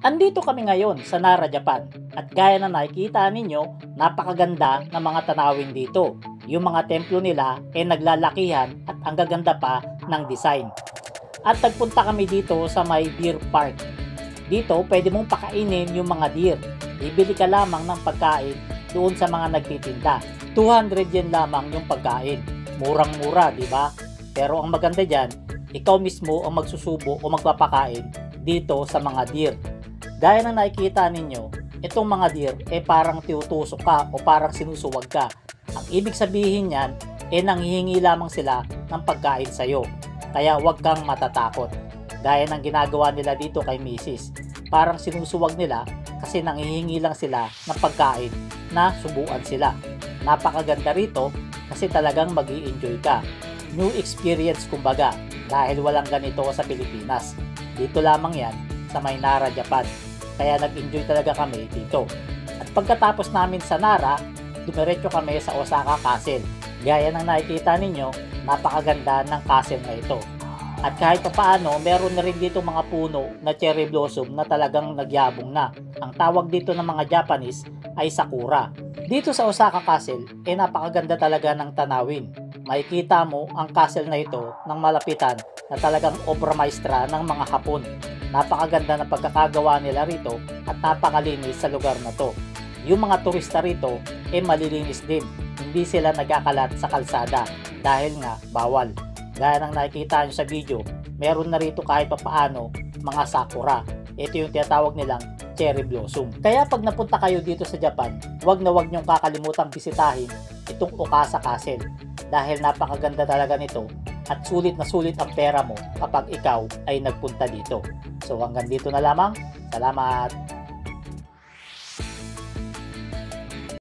Andito kami ngayon sa Nara, Japan at gaya na nakikita ninyo, napakaganda ng mga tanawin dito. Yung mga templo nila ay naglalakihan at ang gaganda pa ng design. At nagpunta kami dito sa may deer park. Dito pwede mong pakainin yung mga deer. Bibili ka lamang ng pagkain doon sa mga nagtitinda. 200 yen lamang yung pagkain. Murang-mura, di ba? Pero ang maganda dyan, ikaw mismo ang magsusubo o magpapakain dito sa mga deer. Gaya na nakikita ninyo, itong mga deer parang tinutusok ka o parang sinusuwag ka. Ang ibig sabihin niyan nanghihingi lamang sila ng pagkain sa'yo. Kaya huwag kang matatakot. Gaya ng ginagawa nila dito kay Mrs. Parang sinusuwag nila kasi nanghihingi lang sila ng pagkain na subuan sila. Napakaganda rito kasi talagang mag-i-enjoy ka. New experience kumbaga dahil walang ganito sa Pilipinas. Dito lamang yan sa may Nara, Japan. Kaya nag-enjoy talaga kami dito. At pagkatapos namin sa Nara, dumiretso kami sa Osaka Castle. Gaya ng nakikita ninyo, napakaganda ng castle na ito. At kahit paano, meron na rin dito mga puno na cherry blossom na talagang nagyabong na. Ang tawag dito ng mga Japanese ay sakura. Dito sa Osaka Castle, napakaganda talaga ng tanawin. Makikita mo ang castle na ito ng malapitan na talagang obra maestra ng mga Hapon. Napakaganda ng pagkakagawa nila rito at napakalinis sa lugar na to. Yung mga turista rito malilinis din. Hindi sila nagkakalat sa kalsada dahil nga bawal. Gaya ng nakikita nyo sa video, meron na rito kahit papaano mga sakura. Ito yung tinatawag nilang cherry blossom. Kaya pag napunta kayo dito sa Japan, wag na wag nyong kakalimutang bisitahin itong Okasa Castle dahil napakaganda talaga nito at sulit na sulit ang pera mo kapag ikaw ay nagpunta dito. So hanggang dito na lamang. Salamat!